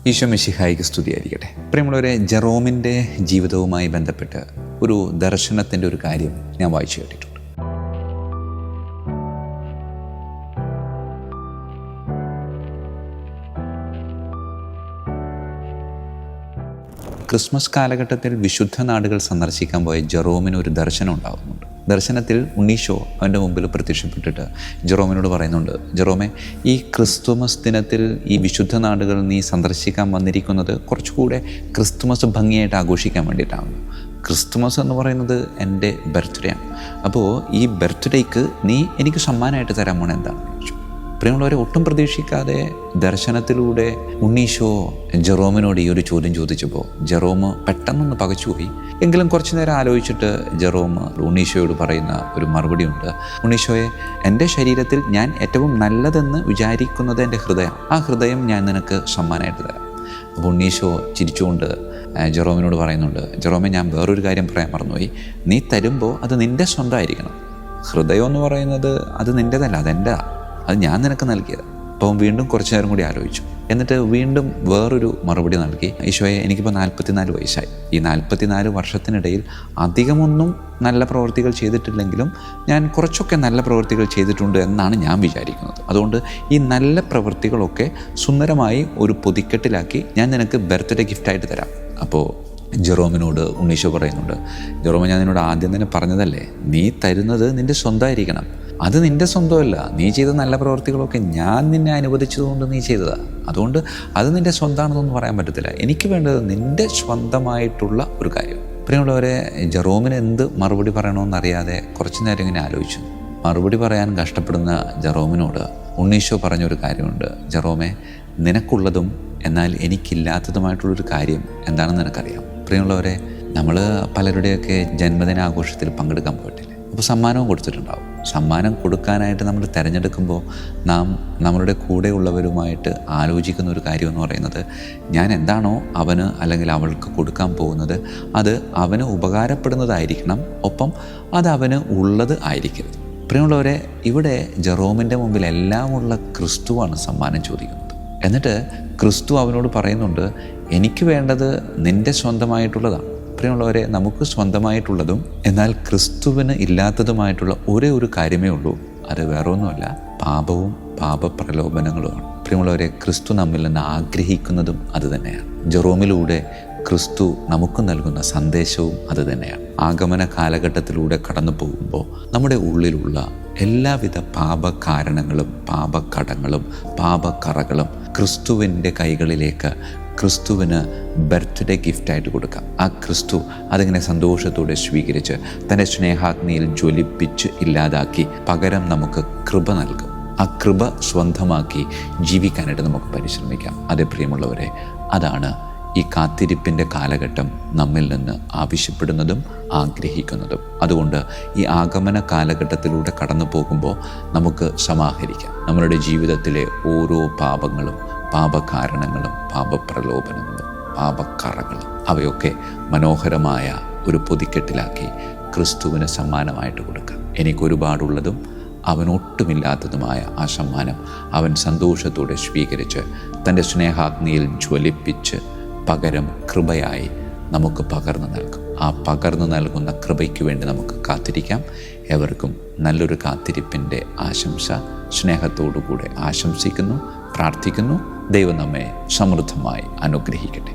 ഈശോ മിശിഹായിക്ക് സ്തുതിയായിരിക്കട്ടെ. പ്രിയമുള്ളവരെ, ജെറോമിൻ്റെ ജീവിതവുമായി ബന്ധപ്പെട്ട് ഒരു ദർശനത്തിൻ്റെ ഒരു കാര്യം ഞാൻ വായിച്ചു കേട്ടിട്ടുണ്ട്. ക്രിസ്മസ് കാലഘട്ടത്തിൽ വിശുദ്ധ നാടുകൾ സന്ദർശിക്കാൻ പോയ ജെറോമിന് ഒരു ദർശനം ഉണ്ടാകുന്നുണ്ട്. ദർശനത്തിൽ ഉണ്ണീശോ അവൻ്റെ മുമ്പിൽ പ്രത്യക്ഷപ്പെട്ടിട്ട് ജെറോമിനോട് പറയുന്നുണ്ട്, ജെറോമെ, ഈ ക്രിസ്തുമസ് ദിനത്തിൽ ഈ വിശുദ്ധ നാടുകൾ നീ സന്ദർശിക്കാൻ വന്നിരിക്കുന്നത് കുറച്ചുകൂടെ ക്രിസ്തുമസ് ഭംഗിയായിട്ട് ആഘോഷിക്കാൻ വേണ്ടിയിട്ടാണ്. ക്രിസ്തുമസ് എന്ന് പറയുന്നത് എൻ്റെ ബർത്ത്ഡേ ആണ്. അപ്പോൾ ഈ ബർത്ത്ഡേക്ക് നീ എനിക്ക് സമ്മാനമായിട്ട് തരാൻ പോണ എന്താണെന്ന് ചോദിച്ചു. പ്രിയമുള്ളവരെ, ഒട്ടും പ്രതീക്ഷിക്കാതെ ദർശനത്തിലൂടെ ഉണ്ണീശോ ജെറോമിനോട് ഈ ഒരു ചോദ്യം ചോദിച്ചപ്പോൾ ജെറോം പെട്ടെന്നൊന്ന് പകച്ചുപോയി. എങ്കിലും കുറച്ചു നേരം ആലോചിച്ചിട്ട് ജെറോം ഉണ്ണീശോയോട് പറയുന്ന ഒരു മറുപടി ഉണ്ട്. ഉണ്ണീശോയെ, എൻ്റെ ശരീരത്തിൽ ഞാൻ ഏറ്റവും നല്ലതെന്ന് വിചാരിക്കുന്നത് എൻ്റെ ഹൃദയം. ആ ഹൃദയം ഞാൻ നിനക്ക് സമ്മാനമായിട്ട് തരാം. അപ്പോൾ ഉണ്ണീശോ ചിരിച്ചുകൊണ്ട് ജെറോമിനോട് പറയുന്നുണ്ട്, ജെറോമെ, ഞാൻ വേറൊരു കാര്യം പറയാൻ മറന്നുപോയി. നീ തരുമ്പോൾ അത് നിൻ്റെ സ്വന്തമായിരിക്കണം. ഹൃദയം എന്ന് പറയുന്നത് അത് നിൻ്റെതല്ല, അതെൻ്റെ, അത് ഞാൻ നിനക്ക് നൽകിയത്. അപ്പം വീണ്ടും കുറച്ചു നേരം കൂടി ആലോചിച്ചു. എന്നിട്ട് വീണ്ടും വേറൊരു മറുപടി നൽകി. ഈശോയെ, എനിക്കിപ്പോൾ 44 വയസ്സായി. ഈ 44 വർഷത്തിനിടയിൽ അധികമൊന്നും നല്ല പ്രവൃത്തികൾ ചെയ്തിട്ടില്ലെങ്കിലും ഞാൻ കുറച്ചൊക്കെ നല്ല പ്രവൃത്തികൾ ചെയ്തിട്ടുണ്ട് എന്നാണ് ഞാൻ വിചാരിക്കുന്നത്. അതുകൊണ്ട് ഈ നല്ല പ്രവൃത്തികളൊക്കെ സുന്ദരമായി ഒരു പൊതിക്കെട്ടിലാക്കി ഞാൻ നിനക്ക് ബർത്ത്ഡേ ഗിഫ്റ്റായിട്ട് തരാം. അപ്പോൾ ജെറോമിനോട് ഉണ്ണീശോ പറയുന്നുണ്ട്, ജെറോമ, ഞാൻ നിന്നോട് ആദ്യം തന്നെ പറഞ്ഞതല്ലേ, നീ തരുന്നത് നിൻ്റെ സ്വന്തമായിരിക്കണം. അത് നിൻ്റെ സ്വന്തമല്ല. നീ ചെയ്ത നല്ല പ്രവൃത്തികളൊക്കെ ഞാൻ നിന്നെ അനുവദിച്ചതുകൊണ്ട് നീ ചെയ്തതാണ്. അതുകൊണ്ട് അത് നിൻ്റെ സ്വന്തമാണെന്നൊന്നും പറയാൻ പറ്റത്തില്ല. എനിക്ക് വേണ്ടത് നിൻ്റെ സ്വന്തമായിട്ടുള്ള ഒരു കാര്യം. പ്രിയമുള്ളവരെ, ജെറോമിന് എന്ത് മറുപടി പറയണമെന്നറിയാതെ കുറച്ചു നേരം ഇങ്ങനെ ആലോചിച്ചു. മറുപടി പറയാൻ കഷ്ടപ്പെടുന്ന ജെറോമിനോട് ഉണ്ണീശോ പറഞ്ഞൊരു കാര്യമുണ്ട്. ജെറോമെ, നിനക്കുള്ളതും എന്നാൽ എനിക്കില്ലാത്തതുമായിട്ടുള്ളൊരു കാര്യം എന്താണെന്ന് നിനക്കറിയാം. പ്രിയമുള്ളവരെ, നമ്മൾ പലരുടെയൊക്കെ ജന്മദിനാഘോഷത്തിൽ പങ്കെടുക്കാൻ പോയിട്ടില്ലേ? അപ്പോൾ സമ്മാനവും കൊടുത്തിട്ടുണ്ടാവും. സമ്മാനം കൊടുക്കാനായിട്ട് നമ്മൾ തിരഞ്ഞെടുക്കുമ്പോൾ നാം നമ്മളുടെ കൂടെയുള്ളവരുമായിട്ട് ആലോചിക്കുന്ന ഒരു കാര്യം എന്ന് പറയുന്നത്, ഞാൻ എന്താണോ അവന് അല്ലെങ്കിൽ അവൾക്ക് കൊടുക്കാൻ പോകുന്നത് അത് അവന് ഉപകാരപ്പെടുന്നതായിരിക്കണം, ഒപ്പം അത് അവന് ഉള്ളത് ആയിരിക്കരുത്. പ്രിയമുള്ളവരെ, ഇവിടെ ജെറോമിൻ്റെ മുമ്പിൽ എല്ലാമുള്ള ക്രിസ്തുവാണ് സമ്മാനം ചോദിക്കുന്നത്. എന്നിട്ട് ക്രിസ്തു അവനോട് പറയുന്നുണ്ട്, എനിക്ക് വേണ്ടത് നിൻ്റെ സ്വന്തമായിട്ടുള്ളതാണ്. പ്രിയമുള്ളവരെ, നമുക്ക് സ്വന്തമായിട്ടുള്ളതും എന്നാൽ ക്രിസ്തുവിന് ഇല്ലാത്തതുമായിട്ടുള്ള ഒരേ ഒരു കാര്യമേ ഉള്ളൂ. അത് വേറൊന്നുമല്ല, പാപവും പാപപ്രലോഭനങ്ങളുമാണ്. പ്രിയമുള്ളവരെ, ക്രിസ്തു നമ്മിൽ നിന്ന് ആഗ്രഹിക്കുന്നതും അത് തന്നെയാണ്. ജെറോമിലൂടെ ക്രിസ്തു നമുക്ക് നൽകുന്ന സന്ദേശവും അത് തന്നെയാണ്. ആഗമന കാലഘട്ടത്തിലൂടെ കടന്നു പോകുമ്പോൾ നമ്മുടെ ഉള്ളിലുള്ള എല്ലാവിധ പാപകാരണങ്ങളും പാപക്കടങ്ങളും പാപക്കറകളും ക്രിസ്തുവിൻ്റെ കൈകളിലേക്ക് ക്രിസ്തുവിന് ബർത്ത്ഡേ ഗിഫ്റ്റായിട്ട് കൊടുക്കാം. ആ ക്രിസ്തു അതിങ്ങനെ സന്തോഷത്തോടെ സ്വീകരിച്ച് തൻ്റെ സ്നേഹാഗ്നിയിൽ ജ്വലിപ്പിച്ച് ഇല്ലാതാക്കി പകരം നമുക്ക് കൃപ നൽകും. ആ കൃപ സ്വന്തമാക്കി ജീവിക്കാനായിട്ട് നമുക്ക് പരിശ്രമിക്കാം. അതേ പ്രിയമുള്ളവരെ, അതാണ് ഈ കാത്തിരിപ്പിൻ്റെ കാലഘട്ടം നമ്മിൽ നിന്ന് ആവശ്യപ്പെടുന്നതും ആഗ്രഹിക്കുന്നതും. അതുകൊണ്ട് ഈ ആഗമന കാലഘട്ടത്തിലൂടെ കടന്നു പോകുമ്പോൾ നമുക്ക് സമാഹരിക്കാം നമ്മളുടെ ജീവിതത്തിലെ ഓരോ പാപങ്ങളും പാപകാരണങ്ങളും പാപപ്രലോഭനങ്ങളും പാപക്കറകളും അവയൊക്കെ മനോഹരമായ ഒരു പൊതിക്കെട്ടിലാക്കി ക്രിസ്തുവിന് സമ്മാനമായിട്ട് കൊടുക്കാം. എനിക്കൊരുപാടുള്ളതും അവനൊട്ടുമില്ലാത്തതുമായ ആ സമ്മാനം അവൻ സന്തോഷത്തോടെ സ്വീകരിച്ച് തൻ്റെ സ്നേഹാഗ്നിയിൽ ജ്വലിപ്പിച്ച് പകരം കൃപയായി നമുക്ക് പകർന്നു നൽകും. ആ പകർന്നു നൽകുന്ന കൃപയ്ക്ക് വേണ്ടി നമുക്ക് കാത്തിരിക്കാം. എവർക്കും നല്ലൊരു കാത്തിരിപ്പിൻ്റെ ആശംസ സ്നേഹത്തോടുകൂടെ ആശംസിക്കുന്നു, പ്രാർത്ഥിക്കുന്നു. ദൈവം നമ്മെ സമൃദ്ധമായി അനുഗ്രഹിക്കട്ടെ.